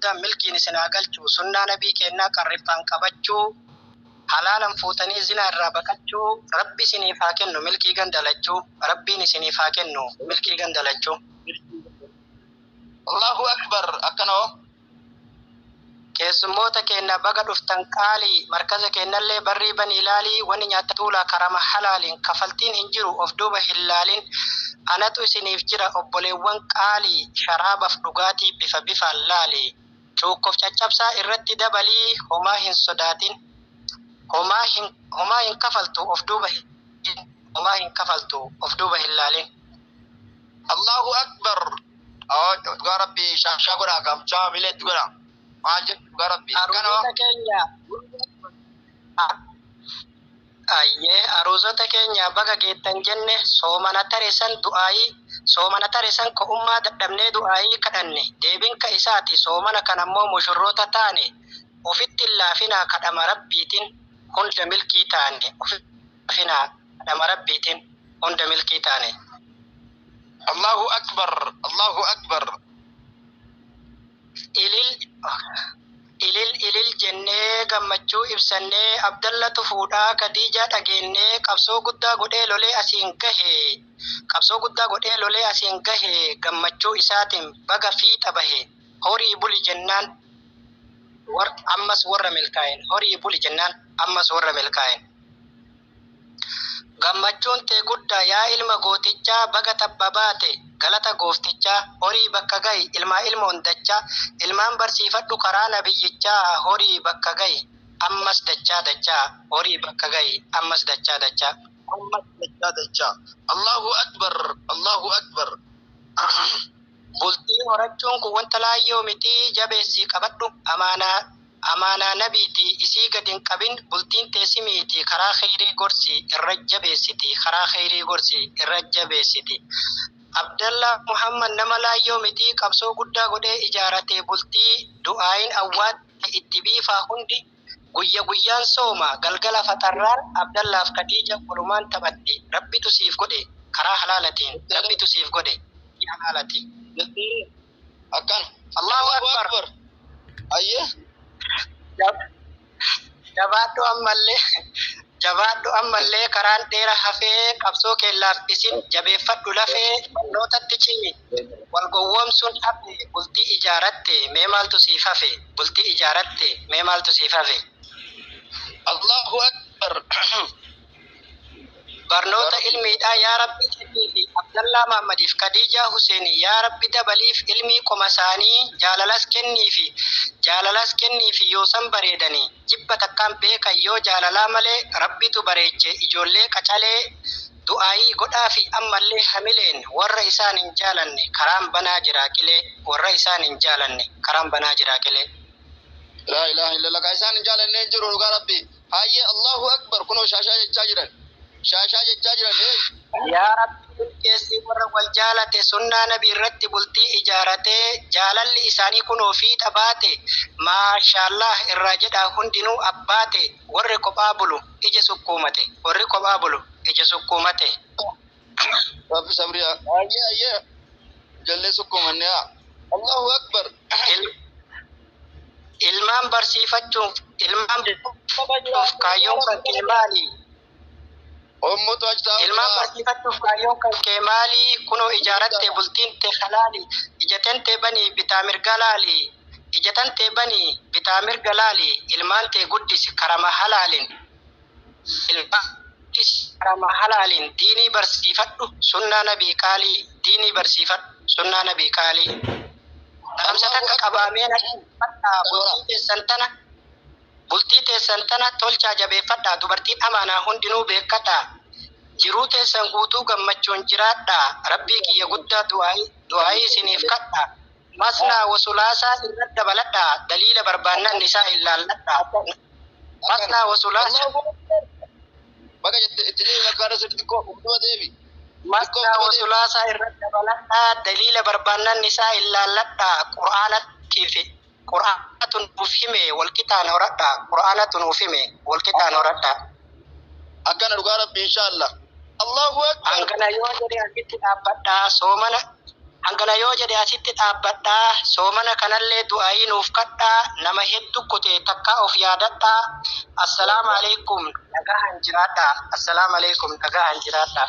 guddaan milkiin isin haa galchu. Sunnaa nabii kennaa qarriffaan qabachuu, halaalan fuutanii zinaa irraa baqachuu, rabbi isiniif haa kennu milkii gandalachuu, rabbiin isiniif haa kennu milkii gandalachuu. Allahu akbar. Akkanoo keessummoota keenya baga dhuftan qaalii markaza keenyallee barrii banii ilaalii wanni nyaata tuulaa karama halaaliin kafaltiin hin jiru of duuba hin laalin anatu isiniif jira obboleewwan qaalii sharaabaaf dhugaatii bifa bifaan laali cuukkoof caccabsaa irratti dabalii homaa hin sodaatin homaa hin kafaltu of duuba hin laalin. Allahu akbar. Dhugaa rabbi shaashaa godhaa qabchaa bileetti godhaa. Maal jedhu dhugaa rabbi. Aruuzota keenya baga geettan jenne soomana taresan ko'ummaa dadhabnee du'aayii kadhanne deebiin ka isaati soomana kanammoo mushurroota taane ofitti laafinaa kadhama rabbiitiin hunda milkii taane Allahu akbar. Allahu akbar. ilil jennee gammachuu ibsannee Abdallatu fuudhaa Khadiijaa dhageenyee qabsoo guddaa godhee lolee asiin gahe gammachuu isaatiin baga fiixa bahe horii buli jennaan ammas warra milkaa'en gammachuun tee guddaa yaa ilma gootichaa baga tabba baate galata gooftichaa horii bakka gahi ilma hundachaa ilmaan barsiifadhu karaa nabiyyichaa horii bakka gahi ammas dachaa horii bakka gahi ammas dachaa. Allahu akbar. Allahu akbar. Bultii horachuun kun wanta laayyoo miti jabeessii qabadhu amaanaa nabiiti isii gadin qabin bultiin teessimiiti karaa khayrii gorsi irra jabeessiti. Abdallah Muhammad nama laayyoo miti qabsoo guddaa godhee ijaarate bultii du'aayin awwaatti itti biifaa hundi guyyaan sooma galgala faxarraan Abdallaaf Khadiija walumaan taphatti rabbitu siif godhe karaa halaalatiin Akkan. Allahu akbar. Ayyee. Jabaadhu ammallee karaan dheera hafee qabsoo keellaaf isin jabeeffadhu lafee barnootatti cimi wal gowwoomsuun hafe bultii ijaaratte mee maaltu siif hafe. Allahu akbar. barnoota ilmiidhaa yaa rabbi kennii fi Abdallaa Muhammadiif Khadiijaa Huseenii yaa rabbi dabaliif ilmii qoma isaanii jaalalas kennii fi yoo san bareedanii jibba takkaan beekan yoo jaalalaa malee rabbitu bareeche ijoollee qacalee du'aayii godhaa fi ammallee hamileen warra isaan hin jaalanne karaan banaa jira qilee. La ilaha illallah. Ka isaan hin jaalanne jiru dhugaa rabbi. Hayyee Allahu akbar. Kunoo shaashaa jechaa jiran. Yaa rabbi keessi warra wal jaalate sunnaa nabii irratti bultii ijaaratee jaalalli isaanii kunoo fiixa baate maashaallah irraa jedhaa hundinuu abbaate warri kophaa bulu ija sukkuumate. Rabbi sabriyaa. Ayyee. Jallee sukkuumanne haa. Allahu akbar. Ilmaan barsiifachuuf kaayyoon kan kee maali? Ilmaan barsiifachuuf kaayyoon kan kee maali? Kunoo ijaarattee bultiin tee halaali ijaten tee banii bitaa mirga laali ilmaan tee guddisi karama halaalin diinii barsiifadhu sunnaa nabii qaalii. Dhaamsa takka qabaamee bultii teessan tana tolchaa jabeeffadhaa dubartiin amaanaa hundinuu beekadhaa jiruu teessan guutuu gammachuun jiraadhaa rabbii kiyya guddaa du'aayii isiniif kadhaa masnaa wasulaasaa irratti dabaladhaa daliila barbaannan isaa ilaalladhaa masnaa wasulaasaa irratti dabaladhaa daliila barbaannan isaa ilaalladhaa Qur'aanatun ufime walqitaan horadhaa. Akkana dhugaa rabbi inshallah. Allahu akbar. Angana yoo jedhe asitti dhaabbadhaa hangana yoo jedhe asitti dhaabbadhaa soomana kanallee du'aayii nuuf kadhaa nama hedduu kutee takka of yaadadhaa. Assalaamu alaikum nagahan jiraadhaa. Assalaamu alaikum nagahan jiraadhaa.